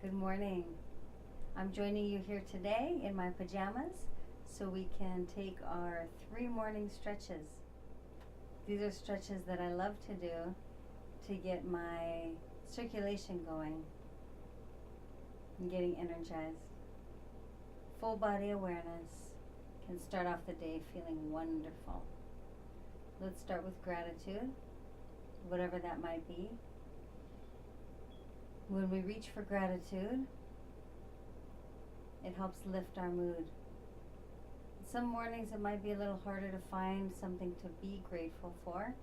Good morning. I'm joining you here today in my pajamas so we can take our 3 morning stretches. These are stretches that I love to do to get my circulation going and getting energized. Full body awareness can start off the day feeling wonderful. Let's start with gratitude, whatever that might be. When we reach for gratitude, it helps lift our mood. Some mornings it might be a little harder to find something to be grateful for,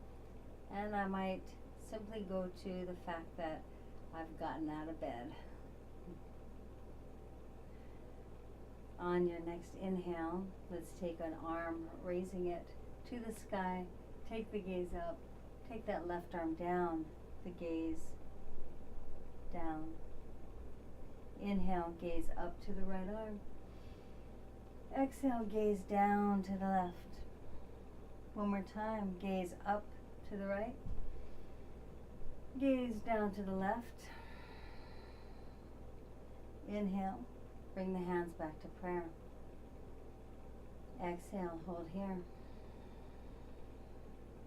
and I might simply go to the fact that I've gotten out of bed. On your next inhale, let's take an arm, raising it to the sky. Take the gaze up. Take that left arm down, the gaze down. Inhale, gaze up to the right arm. Exhale, gaze down to the left. One more time, gaze up to the right. Gaze down to the left. Inhale, bring the hands back to prayer. Exhale, hold here.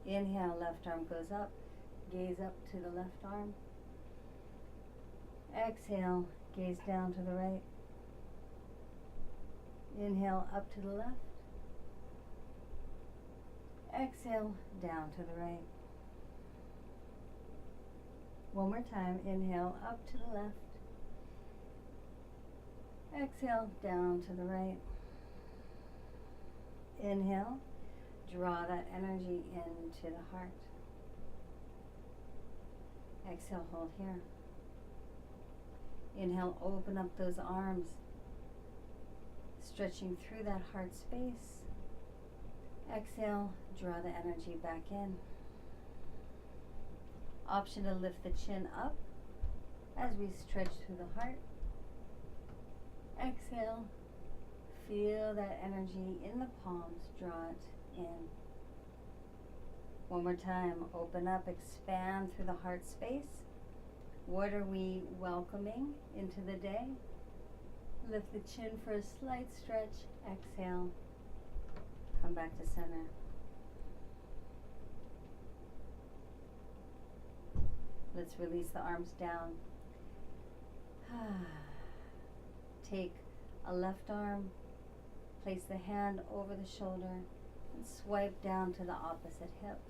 Inhale, left arm goes up. Gaze up to the left arm. Exhale, gaze down to the right. Inhale, up to the left. Exhale, down to the right. One more time, inhale, up to the left. Exhale, down to the right. Inhale, draw that energy into the heart. Exhale, hold here. Inhale, open up those arms, stretching through that heart space. Exhale, draw the energy back in. Option to lift the chin up as we stretch through the heart. Exhale, feel that energy in the palms, draw it in. One more time, open up, expand through the heart space. What are we welcoming into the day? Lift the chin for a slight stretch. Exhale. Come back to center. Let's release the arms down. Take a left arm, place the hand over the shoulder, and swipe down to the opposite hip.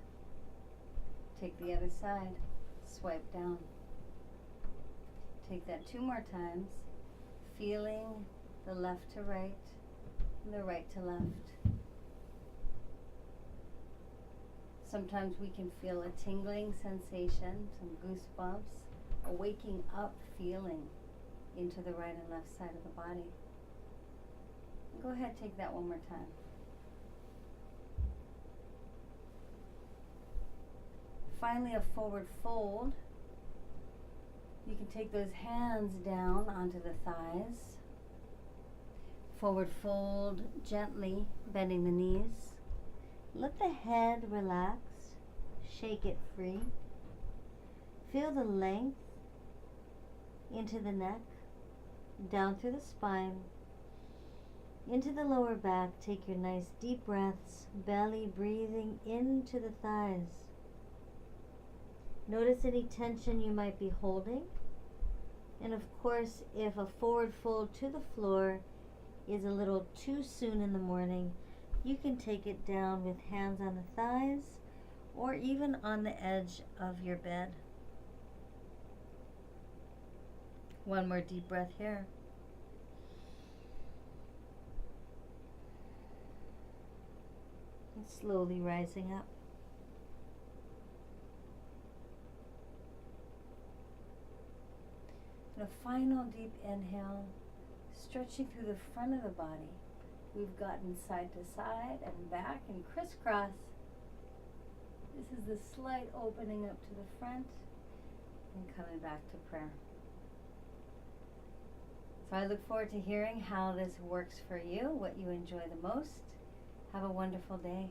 Take the other side, swipe down. Take that 2 more times, feeling the left to right and the right to left. Sometimes we can feel a tingling sensation, some goosebumps, a waking up feeling into the right and left side of the body. Go ahead, take that 1 more time. Finally, a forward fold. You can take those hands down onto the thighs. Forward fold, gently bending the knees. Let the head relax, shake it free. Feel the length into the neck, down through the spine, into the lower back. Take your nice deep breaths, belly breathing into the thighs. Notice any tension you might be holding. And of course, if a forward fold to the floor is a little too soon in the morning, you can take it down with hands on the thighs or even on the edge of your bed. One more deep breath here. And slowly rising up. And a final deep inhale, stretching through the front of the body. We've gotten side to side and back and crisscross. This is the slight opening up to the front and coming back to prayer. So I look forward to hearing how this works for you, what you enjoy the most. Have a wonderful day.